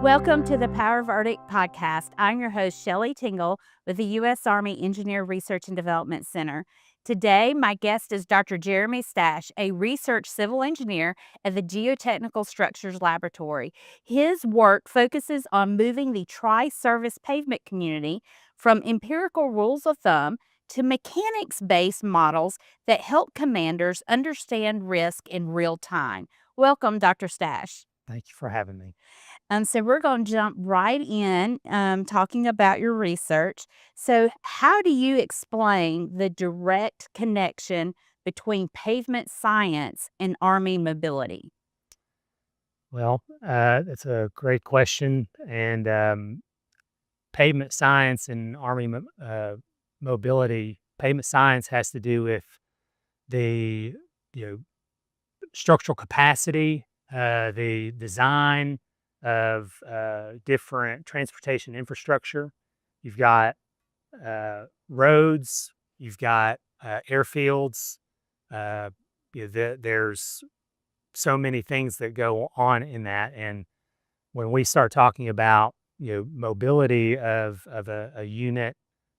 Welcome to the Power of ERDC podcast. I'm your host, Shelley Tingle with the U.S. Army Engineer Research and Development Center. Today, my guest is Dr. Jeremy Stache, a research civil engineer at the Geotechnical Structures Laboratory. His work focuses on moving the tri-service pavement community from empirical rules of thumb to mechanics-based models that help commanders understand risk in real time. Welcome, Dr. Stache. Thank you for having me. So we're going to jump right in talking about your research. So how do you explain the direct connection between pavement science and Army mobility? Well, that's a great question. And pavement science and Army mobility, pavement science has to do with the structural capacity, the design of different transportation infrastructure. You've got roads, you've got airfields. There's so many things that go on in that. And when we start talking about mobility of a unit,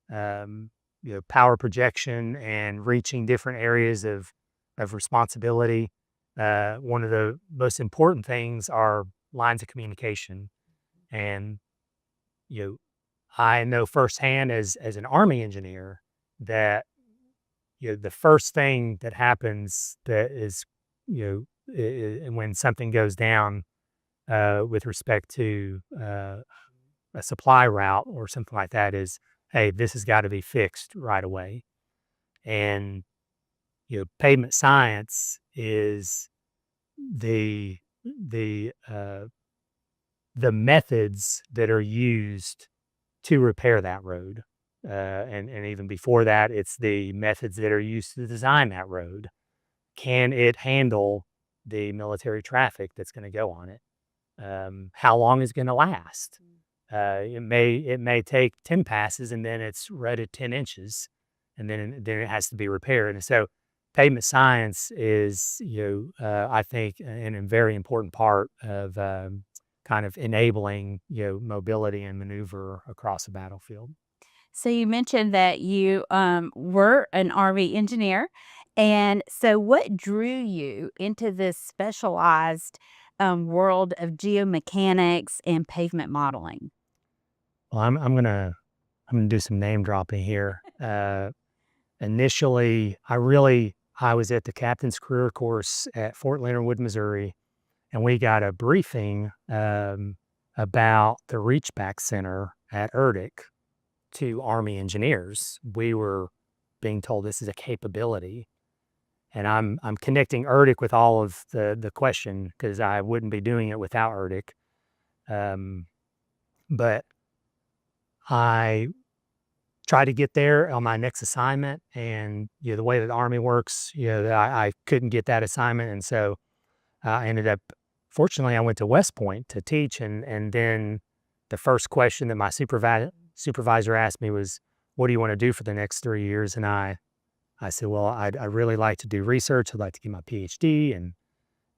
power projection and reaching different areas of responsibility, one of the most important things are lines of communication. And I know firsthand as an Army engineer that the first thing that happens that is when something goes down with respect to a supply route or something like that is, hey, this has got to be fixed right away. And pavement science is the methods that are used to repair that road. And even before that, it's the methods that are used to design that road. Can it handle the military traffic that's going to go on it? How long is it going to last? It may take 10 passes and then it's rutted 10 inches and then it has to be repaired. And so pavement science is, I think, a very important part of kind of enabling, mobility and maneuver across a battlefield. So you mentioned that you were an Army engineer. And so what drew you into this specialized world of geomechanics and pavement modeling? Well, I'm gonna do some name dropping here. Initially, I was at the captain's career course at Fort Leonard Wood, Missouri, and we got a briefing about the Reachback Center at ERDC to Army engineers. We were being told this is a capability, and I'm connecting ERDC with all of the question because I wouldn't be doing it without ERDC. But I tried to get there on my next assignment, and the way that the Army works, I couldn't get that assignment, and so I ended up. Fortunately, I went to West Point to teach, and then the first question that my supervisor asked me was, "What do you want to do for the next 3 years?" And I said, "Well, I'd really like to do research. I'd like to get my PhD."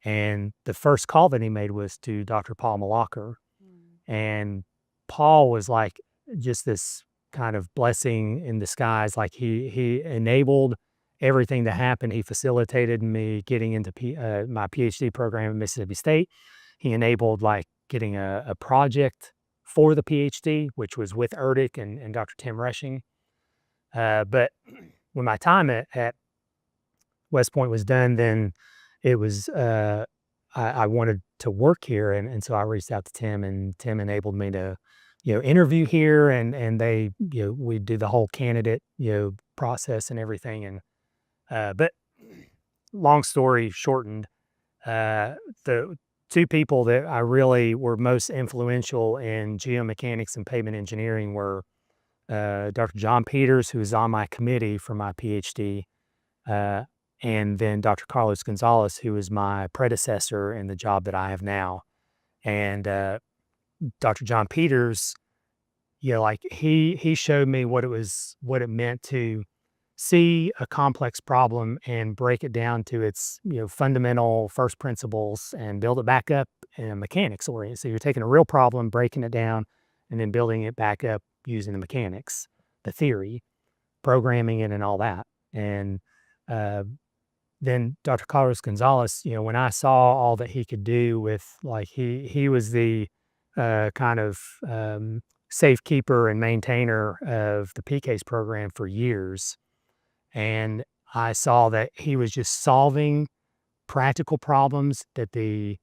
And the first call that he made was to Dr. Paul Malacher, and Paul was like just this kind of blessing in disguise. Like he enabled everything to happen. He facilitated me getting into my PhD program at Mississippi State. He enabled like getting a project for the PhD, which was with ERDC and Dr. Tim Rushing. But when my time at West Point was done, then it was I wanted to work here, and so I reached out to Tim, and Tim enabled me to interview here, and they, we do the whole candidate, process and everything. And but long story shortened, the two people that I really were most influential in geomechanics and pavement engineering were Dr. John Peters, who is on my committee for my PhD, uh, and then Dr. Carlos Gonzalez, who is my predecessor in the job that I have now. And Dr. John Peters, like he showed me what it meant to see a complex problem and break it down to its, fundamental first principles and build it back up in a mechanics orient. So you're taking a real problem, breaking it down, and then building it back up using the mechanics, the theory, programming it, and all that. And uh, then Dr. Carlos Gonzalez, when I saw all that he could do with, like, he was the kind of safekeeper and maintainer of the PCASE program for years. And I saw that he was just solving practical problems that the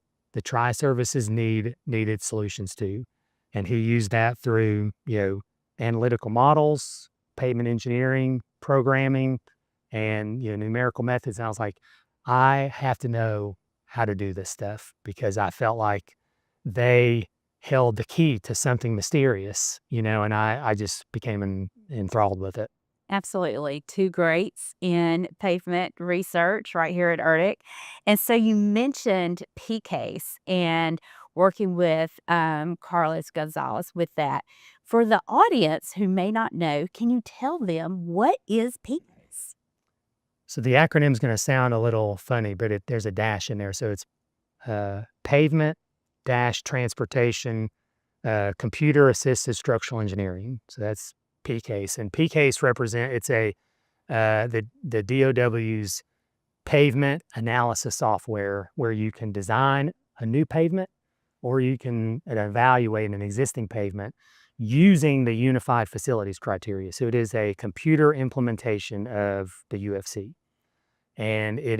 tri-services needed solutions to. And he used that through, analytical models, pavement engineering, programming, and, numerical methods. And I was like, I have to know how to do this stuff, because I felt like they held the key to something mysterious, and I just became enthralled with it. Absolutely. Two greats in pavement research right here at ERDC. And so you mentioned PCASE and working with Carlos Gonzalez with that. For the audience who may not know, can you tell them what is PCASE? So the acronym is going to sound a little funny, but there's a dash in there. So it's pavement dash transportation computer assisted structural engineering. So that's PCASE. And PCASE it's the DOW's pavement analysis software, where you can design a new pavement or you can evaluate an existing pavement using the unified facilities criteria. So it is a computer implementation of the UFC, and it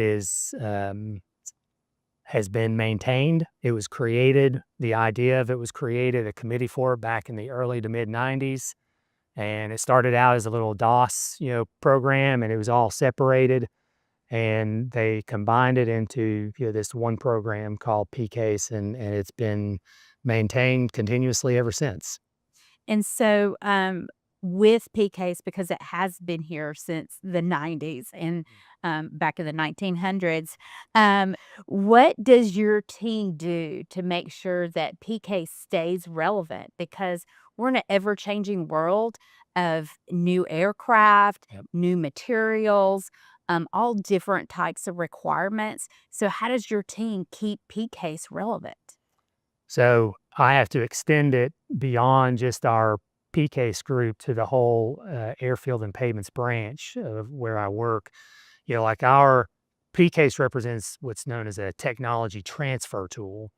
has been maintained. It was created, the idea of it was created, a committee for it back in the early to mid 90s. And it started out as a little DOS, program, and it was all separated. And they combined it into, this one program called PCASE, and it's been maintained continuously ever since. And so, with PCASE, because it has been here since the 90s and back in the 1900s, what does your team do to make sure that PCASE stays relevant? Because we're in an ever changing world of new aircraft, Yep. new materials, all different types of requirements. So, how does your team keep PCASE relevant? So I have to extend it beyond just our PCASE group to the whole airfield and pavements branch of where I work. Like our PCASE represents what's known as a technology transfer tool.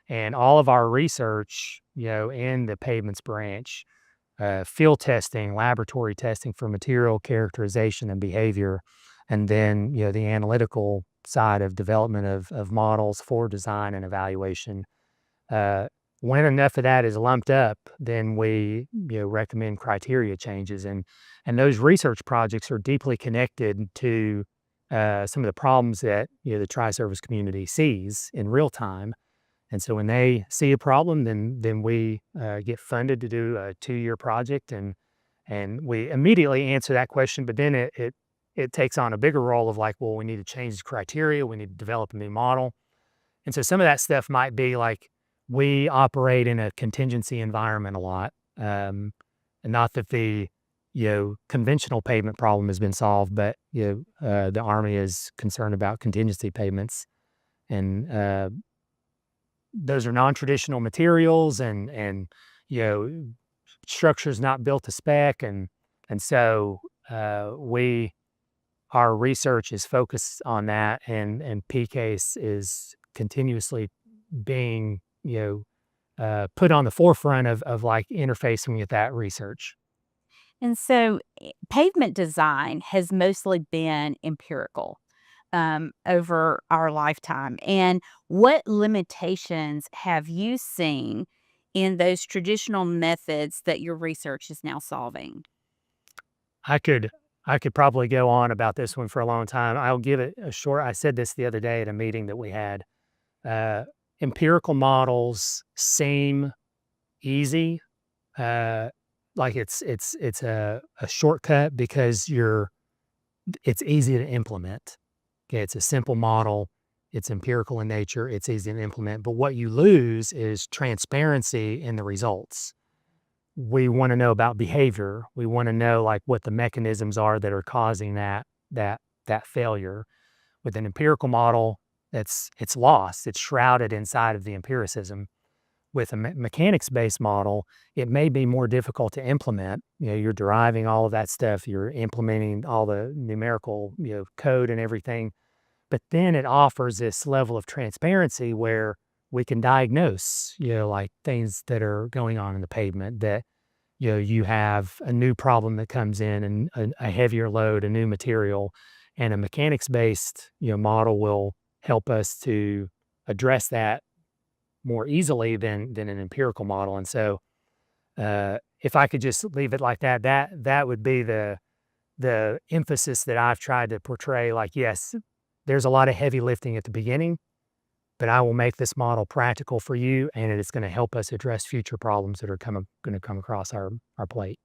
And all of our research, in the pavements branch, field testing, laboratory testing for material characterization and behavior, and then, the analytical side of development of models for design and evaluation. When enough of that is lumped up, then we, recommend criteria changes, and those research projects are deeply connected to some of the problems that, the tri-service community sees in real time. And so when they see a problem, then we get funded to do a 2-year project, and we immediately answer that question. But then it takes on a bigger role of, like, well, we need to change the criteria, we need to develop a new model. And so some of that stuff might be like, we operate in a contingency environment a lot. And not that the, conventional pavement problem has been solved, but, the Army is concerned about contingency pavements. And those are non-traditional materials, and, structures not built to spec. And so our research is focused on that, and PCASE is continuously being, put on the forefront of like interfacing with that research. And so, pavement design has mostly been empirical over our lifetime. And what limitations have you seen in those traditional methods that your research is now solving? I could I could probably go on about this one for a long time. I'll give it a short. I said this the other day at a meeting that we had. Uh, Empirical models seem easy, uh, like it's a shortcut because it's easy to implement. Okay, it's a simple model. It's empirical in nature. It's easy to implement. But what you lose is transparency in the results. We want to know about behavior. We want to know like what the mechanisms are that are causing that failure. With an empirical model, it's lost. It's shrouded inside of the empiricism. With a mechanics-based model, it may be more difficult to implement. You're deriving all of that stuff. You're implementing all the numerical, code and everything. But then it offers this level of transparency where we can diagnose, like things that are going on in the pavement that, you have a new problem that comes in and a heavier load, a new material, and a mechanics-based, model will help us to address that more easily than an empirical model. And so, if I could just leave it like that, that would be the emphasis that I've tried to portray. Like, yes, there's a lot of heavy lifting at the beginning, but I will make this model practical for you, and it is going to help us address future problems that are going to come across our plate.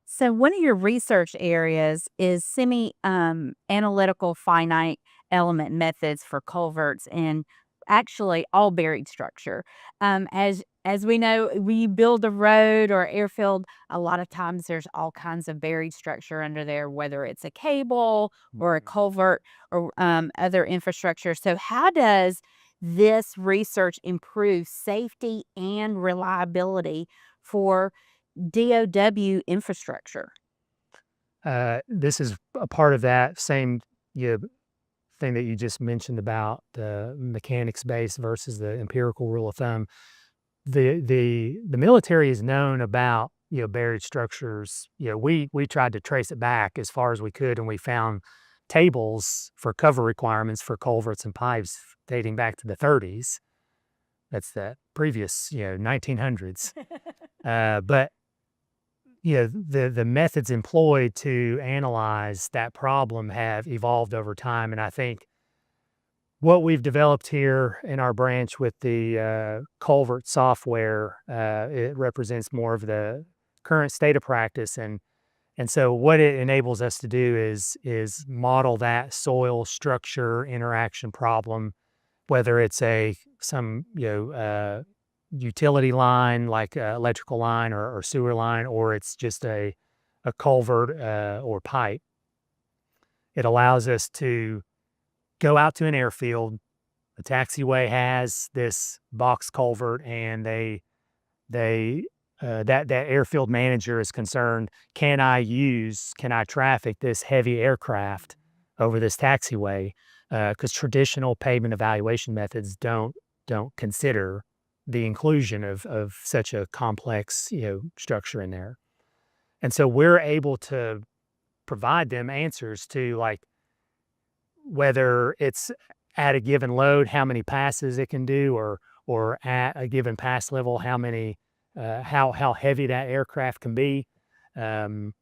So, one of your research areas is semi analytical finite element methods for culverts and actually all buried structure. As we know, we build a road or airfield. A lot of times, there's all kinds of buried structure under there, whether it's a cable or a Mhm. culvert or other infrastructure. So, how does this research improve safety and reliability for DOW infrastructure? This is a part of that same you know, thing that you just mentioned about the mechanics base versus the empirical rule of thumb. The military is known about buried structures. We tried to trace it back as far as we could, and we found tables for cover requirements for culverts and pipes dating back to the 30s. That's the previous 1900s. But the methods employed to analyze that problem have evolved over time, and I think what we've developed here in our branch with the culvert software, it represents more of the current state of practice, and so what it enables us to do is model that soil structure interaction problem, whether it's some utility line like electrical line or sewer line, or it's just a culvert or pipe. It allows us to go out to an airfield. The taxiway has this box culvert, and that airfield manager is concerned, can I traffic this heavy aircraft over this taxiway? Because traditional pavement evaluation methods don't consider the inclusion of such a complex structure in there. And so we're able to provide them answers to like whether it's at a given load, how many passes it can do, or at a given pass level, how heavy that aircraft can be, and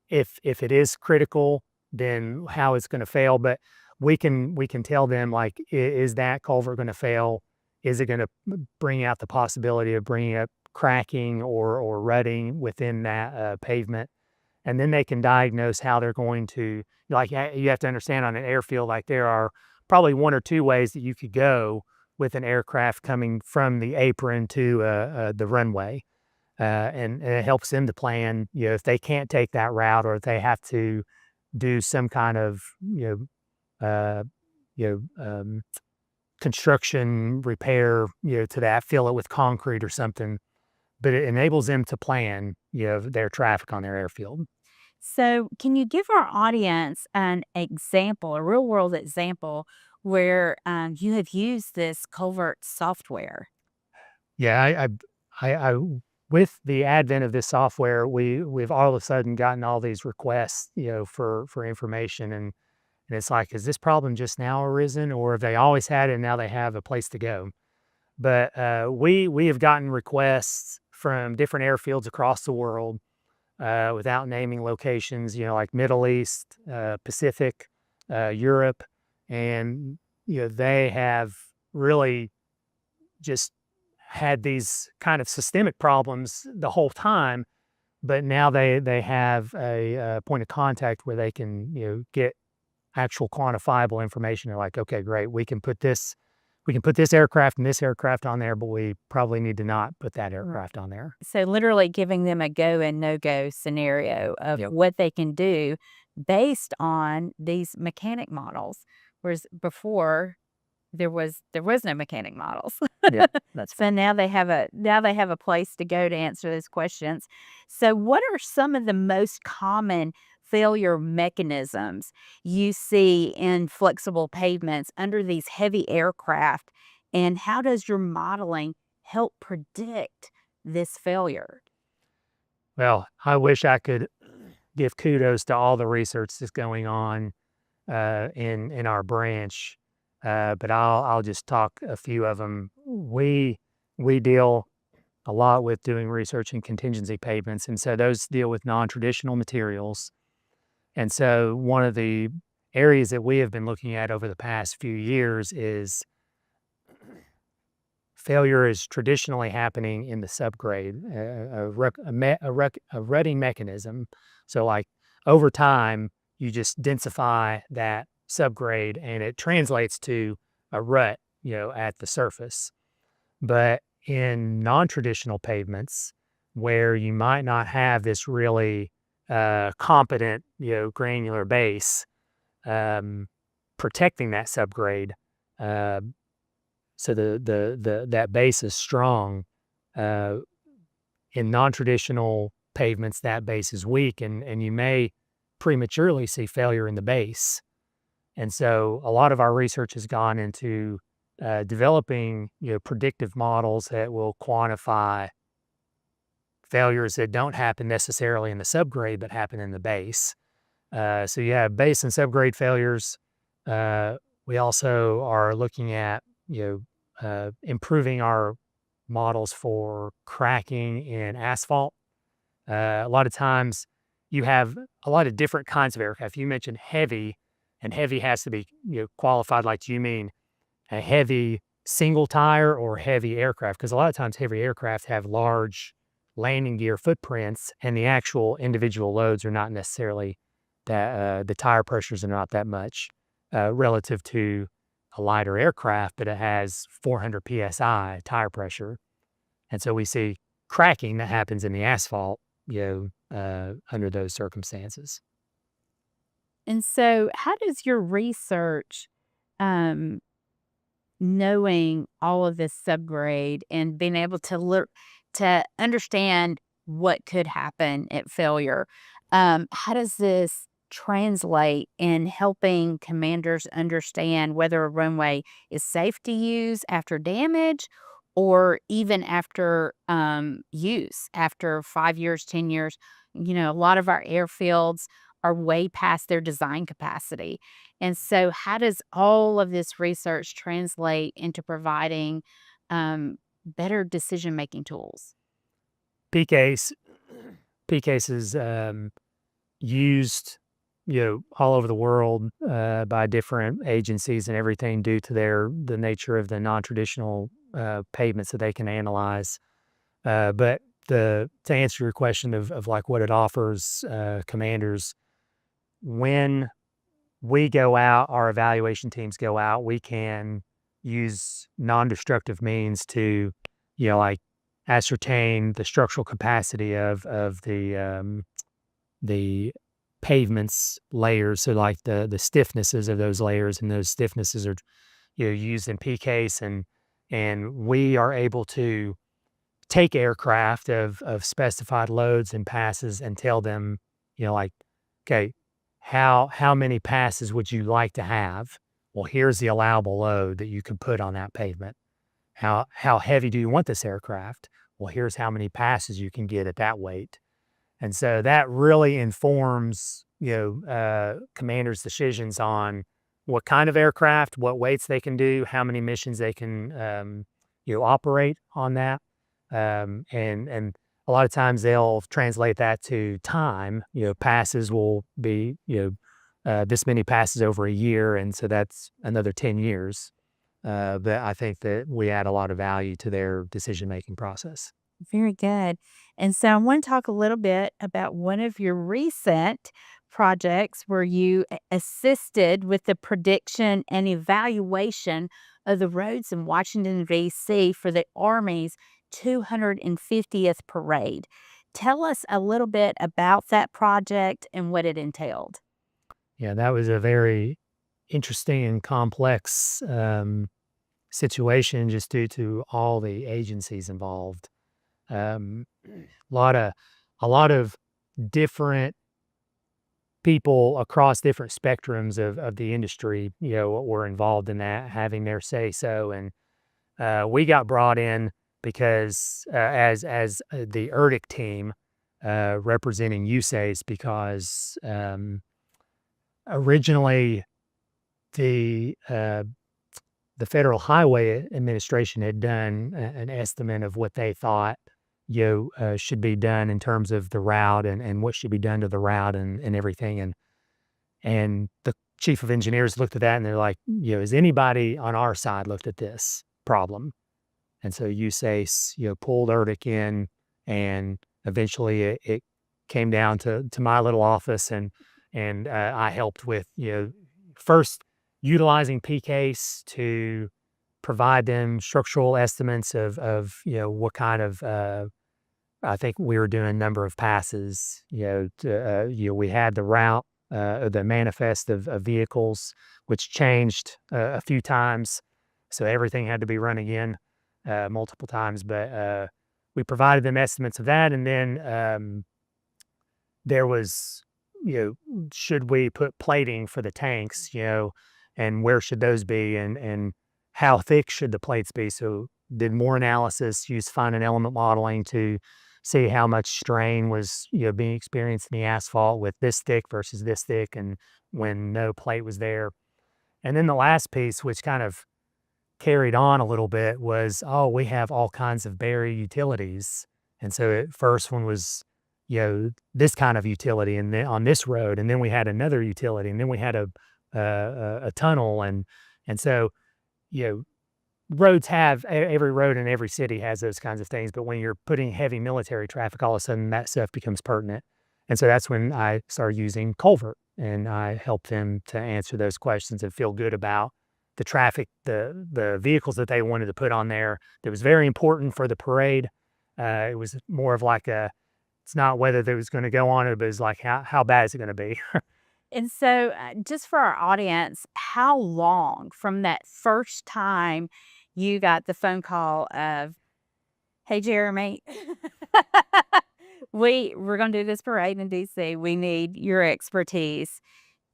if it is critical, then how it's going to fail. But we can tell them like, is that culvert going to fail? Is it going to bring out the possibility of bringing up cracking or rutting within that pavement? And then they can diagnose how they're going to, like, you have to understand on an airfield, like there are probably one or two ways that you could go with an aircraft coming from the apron to the runway. And it helps them to plan, if they can't take that route or if they have to do some kind of, uh, construction repair, to that, fill it with concrete or something. But it enables them to plan, their traffic on their airfield. So, can you give our audience an example, a real world example, where you have used this covert software? Yeah, with the advent of this software, we've all of a sudden gotten all these requests, for information, and it's like, has this problem just now arisen, or have they always had it and now they have a place to go? But we have gotten requests from different airfields across the world, without naming locations, like Middle East, Pacific, Europe, and they have really just had these kind of systemic problems the whole time. But now they have a point of contact where they can get actual quantifiable information. They're like, okay, great, we can put this aircraft and this aircraft on there, but we probably need to not put that aircraft on there. So literally giving them a go and no-go scenario of Yep. what they can do based on these mechanic models, whereas before there was no mechanic models. Yeah, that's So now they have a place to go to answer those questions. So what are some of the most common failure mechanisms you see in flexible pavements under these heavy aircraft, and how does your modeling help predict this failure? well, I wish I could give kudos to all the research that's going on in our branch, but I'll just talk a few of them. We deal a lot with doing research in contingency pavements, and so those deal with non-traditional materials. And so one of the areas that we have been looking at over the past few years is failure is traditionally happening in the subgrade, a rutting mechanism. So, like over time, you just densify that subgrade, and it translates to a rut, at the surface. But in non-traditional pavements, where you might not have this really competent, granular base protecting that subgrade, uh, so that base is strong. Uh, in non-traditional pavements, that base is weak, and you may prematurely see failure in the base. And so, a lot of our research has gone into developing, predictive models that will quantify failures that don't happen necessarily in the subgrade, but happen in the base. So you have base and subgrade failures. We also are looking at improving our models for cracking in asphalt. A lot of times you have a lot of different kinds of aircraft. You mentioned heavy, and heavy has to be qualified. Like, do you mean a heavy single tire or heavy aircraft? Because a lot of times heavy aircraft have large landing gear footprints, and the actual individual loads are not necessarily that the tire pressures are not that much relative to a lighter aircraft, but it has 400 psi tire pressure, and so we see cracking that happens in the asphalt, under those circumstances. And so how does your research, um, knowing all of this subgrade and being able to look to understand what could happen at failure, how does this translate in helping commanders understand whether a runway is safe to use after damage or even after use after 5 years, 10 years? A lot of our airfields are way past their design capacity. And so, how does all of this research translate into providing better decision making tools? PCASE, PCASE is used, all over the world by different agencies and everything due to the nature of the non-traditional pavements that they can analyze. But to answer your question of like what it offers commanders, when we go out, our evaluation teams go out, we can use non-destructive means to, like ascertain the structural capacity of the pavements layers. So like the stiffnesses of those layers, and those stiffnesses are, used in PCASE, and we are able to take aircraft of specified loads and passes and tell them, like, okay, how many passes would you like to have? Well, here's the allowable load that you can put on that pavement. How heavy do you want this aircraft? Well, here's how many passes you can get at that weight. And so that really informs, commanders' decisions on what kind of aircraft, what weights they can do, how many missions they can, operate on that. And a lot of times they'll translate that to time. Passes will be this many passes over a year, and so that's another 10 years. But I think that we add a lot of value to their decision-making process. Very good. And so I want to talk a little bit about one of your recent projects where you assisted with the prediction and evaluation of the roads in Washington, D.C. for the Army's 250th parade. Tell us a little bit about that project and what it entailed. Yeah, that was a very interesting and complex situation just due to all the agencies involved. A lot of different people across different spectrums of the industry, were involved in that, having their say so. And we got brought in because as the ERDC team representing USACE, because originally the the Federal Highway Administration had done an estimate of what they thought should be done in terms of the route and what should be done to the route and everything. And the chief of engineers looked at that and they're like, has anybody on our side looked at this problem? And so USACE, pulled ERDC in, and eventually it came down to my little office, and I helped with, first utilizing PCASE to provide them structural estimates of what kind of, I think we were doing a number of passes, we had the route, the manifest of vehicles, which changed a few times. So everything had to be run again multiple times, but we provided them estimates of that. And then there was, should we put plating for the tanks, and where should those be, and how thick should the plates be? So did more analysis, used finite element modeling to see how much strain was, being experienced in the asphalt with this thick versus this thick, and when no plate was there. And then the last piece, which kind of carried on a little bit, was, we have all kinds of buried utilities. And so at first one was, this kind of utility, and then on this road, and then we had another utility, and then we had a tunnel, and so roads have, every road in every city has those kinds of things. But when you're putting heavy military traffic, all of a sudden that stuff becomes pertinent. And so that's when I started using Culvert, and I helped them to answer those questions and feel good about the traffic, the vehicles that they wanted to put on there. That was very important for the parade. It was more of like it's not whether there was going to go on it, but it's like, how bad is it going to be? And so, just for our audience, how long from that first time you got the phone call of, "Hey, Jeremy, we're going to do this parade in DC. We need your expertise,"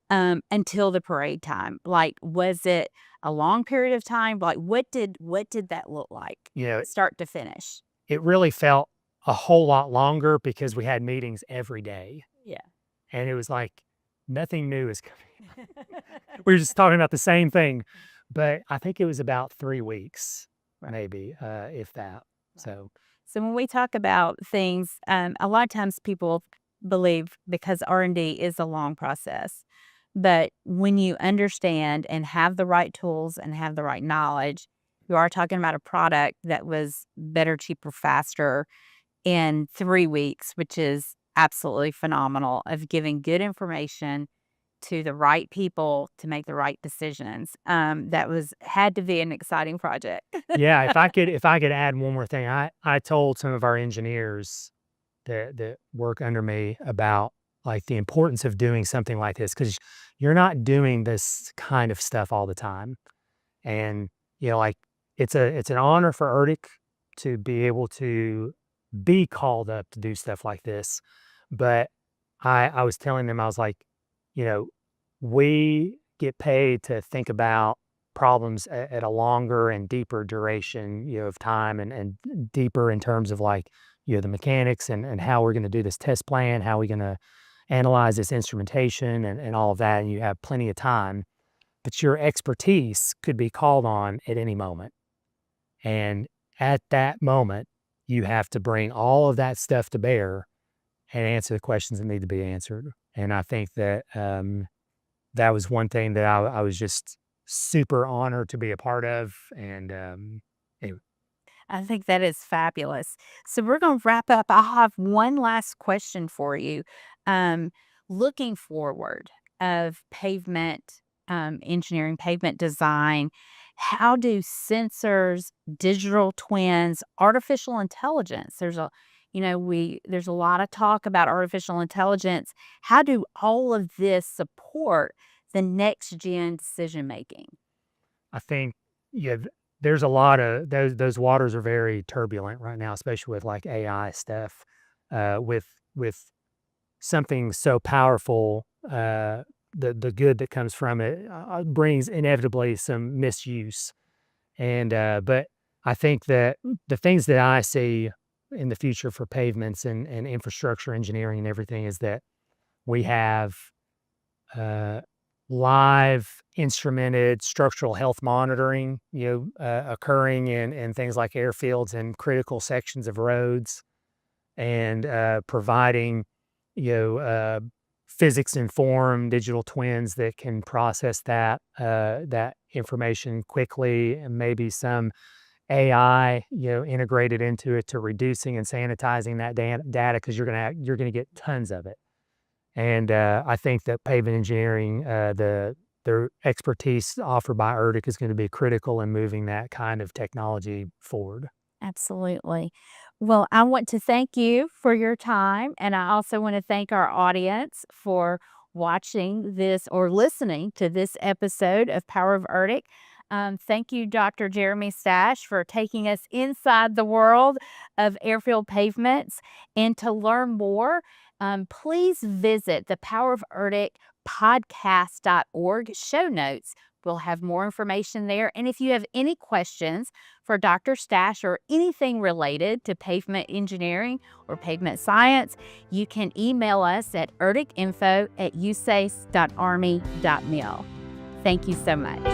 until the parade time? Like, was it a long period of time? Like, what did that look like, start to finish? It really felt a whole lot longer because we had meetings every day, Yeah. and it was like nothing new is coming. We were just talking about the same thing, but I think it was about 3 weeks, maybe, if that. So when we talk about things, a lot of times people believe because R&D is a long process, but when you understand and have the right tools and have the right knowledge, you are talking about a product that was better, cheaper, faster in 3 weeks, which is absolutely phenomenal, of giving good information to the right people to make the right decisions. That had to be an exciting project. yeah, if I could add one more thing, I told some of our engineers that work under me about like the importance of doing something like this, because you're not doing this kind of stuff all the time. And like it's an honor for ERDC to be able to be called up to do stuff like this. But I was telling them, I was like, we get paid to think about problems at a longer and deeper duration, of time, and deeper in terms of like, the mechanics and how we're going to do this test plan, how we're going to analyze this instrumentation and all of that. And you have plenty of time, but your expertise could be called on at any moment. And at that moment, you have to bring all of that stuff to bear and answer the questions that need to be answered. And I think that that was one thing that I was just super honored to be a part of. And anyway, I think that is fabulous. So we're going to wrap up. I have one last question for you. Um, Looking forward of pavement engineering, pavement design, how do sensors, digital twins, artificial intelligence? There's a lot of talk about artificial intelligence. How do all of this support the next gen decision making? I think yeah, there's a lot of those waters are very turbulent right now, especially with like AI stuff. With something so powerful, the good that comes from it brings inevitably some misuse. And but I think that the things that I see in the future for pavements and infrastructure engineering and everything is that we have uh, live instrumented structural health monitoring, occurring in things like airfields and critical sections of roads, and providing, you know, uh, physics informed digital twins that can process that information quickly, and maybe some AI, integrated into it to reducing and sanitizing that data because you're gonna get tons of it. And I think that pavement engineering, their expertise offered by ERDC is going to be critical in moving that kind of technology forward. Absolutely. Well, I want to thank you for your time. And I also want to thank our audience for watching this or listening to this episode of Power of Erdic. Thank you, Dr. Jeremy Stache, for taking us inside the world of airfield pavements. And to learn more, please visit the Power of Erdic podcast.org show notes. We'll have more information there. And if you have any questions for Dr. Stache or anything related to pavement engineering or pavement science, you can email us at erdicinfo@usace.army.mil. Thank you so much.